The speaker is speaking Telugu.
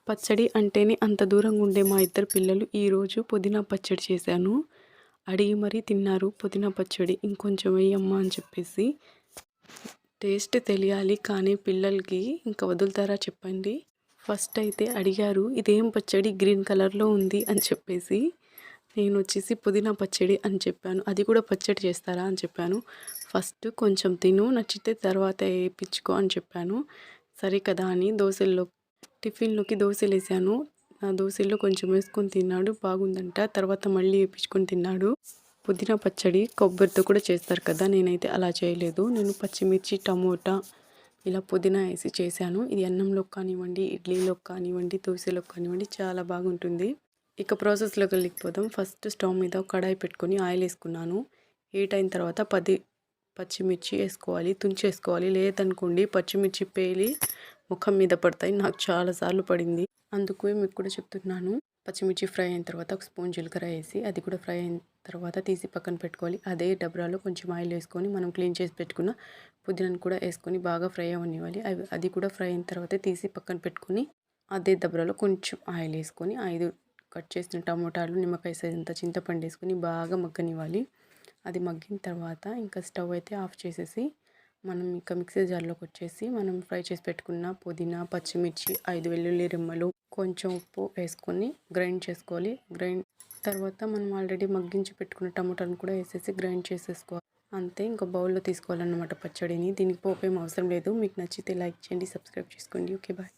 పచ్చడి అంటేనే అంత దూరంగా ఉండే మా ఇద్దరు పిల్లలు ఈరోజు పుదీనా పచ్చడి చేశాను. అడిగి మరీ తిన్నారు పుదీనా పచ్చడి. ఇంకొంచెం వెయ్యమ్మా అని చెప్పేసి. టేస్ట్ తెలియాలి కానీ పిల్లలకి ఇంకా వదులుతారా చెప్పండి. ఫస్ట్ అయితే అడిగారు ఇదేం పచ్చడి గ్రీన్ కలర్లో ఉంది అని చెప్పేసి. నేను వచ్చేసి పుదీనా పచ్చడి అని చెప్పాను. అది కూడా పచ్చడి చేస్తారా అని చెప్పాను. ఫస్ట్ కొంచెం తిను, నచ్చితే తర్వాత వేయించుకో అని చెప్పాను. సరే కదా అని టిఫిన్లోకి దోశలు వేసాను. ఆ దోశల్లో కొంచెం వేసుకొని తిన్నాడు, బాగుందంట. తర్వాత మళ్ళీ వేయించుకొని తిన్నాడు. పుదీనా పచ్చడి కొబ్బరితో కూడా చేస్తారు కదా, నేనైతే అలా చేయలేదు. నేను పచ్చిమిర్చి, టమోటా ఇలా పుదీనా వేసి చేశాను. ఇది అన్నంలోకి కానివ్వండి, ఇడ్లీలోకి కానివ్వండి, దోశలోకి కానివ్వండి చాలా బాగుంటుంది. ఇక ప్రాసెస్లోకి వెళ్ళిపోదాం. ఫస్ట్ స్టవ్ మీద కడాయి పెట్టుకొని ఆయిల్ వేసుకున్నాను. హీట్ అయిన తర్వాత 10 పచ్చిమిర్చి వేసుకోవాలి, తుంచేసుకోవాలి. లేదనుకోండి పచ్చిమిర్చి పేలి ముఖం మీద పడతాయి. నాకు చాలాసార్లు పడింది, అందుకు మీకు కూడా చెప్తున్నాను. పచ్చిమిర్చి ఫ్రై అయిన తర్వాత ఒక స్పూన్ జీలకర్ర వేసి అది కూడా ఫ్రై అయిన తర్వాత తీసి పక్కన పెట్టుకోవాలి. అదే డబ్రాలో కొంచెం ఆయిల్ వేసుకొని మనం క్లీన్ చేసి పెట్టుకున్న పుదీనాను కూడా వేసుకొని బాగా ఫ్రై అవ్వనివ్వాలి. అది కూడా ఫ్రై అయిన తర్వాత తీసి పక్కన పెట్టుకొని అదే డబ్రాలో కొంచెం ఆయిల్ వేసుకొని 5 కట్ చేసిన టమోటాలు, నిమ్మకాయ సైజంత చింతపండు వేసుకొని బాగా మగ్గనివ్వాలి. అది మగ్గిన తర్వాత ఇంకా స్టవ్ అయితే ఆఫ్ చేసేసి మనం ఇంకా మిక్సీ జార్లోకి వచ్చేసి మనం ఫ్రై చేసి పెట్టుకున్న పుదీనా, పచ్చిమిర్చి, 5 వెల్లుల్లి రెమ్మలు, కొంచెం ఉప్పు వేసుకొని గ్రైండ్ చేసుకోవాలి. గ్రైండ్ తర్వాత మనం ఆల్రెడీ మగ్గించి పెట్టుకున్న టమోటాలను కూడా వేసేసి గ్రైండ్ చేసేసుకోవాలి. అంతే, ఇంకా బౌల్లో తీసుకోవాలన్నమాట పచ్చడిని. దీనికి పోపేం అవసరం లేదు. మీకు నచ్చితే లైక్ చేయండి, సబ్స్క్రైబ్ చేసుకోండి. Okay, bye.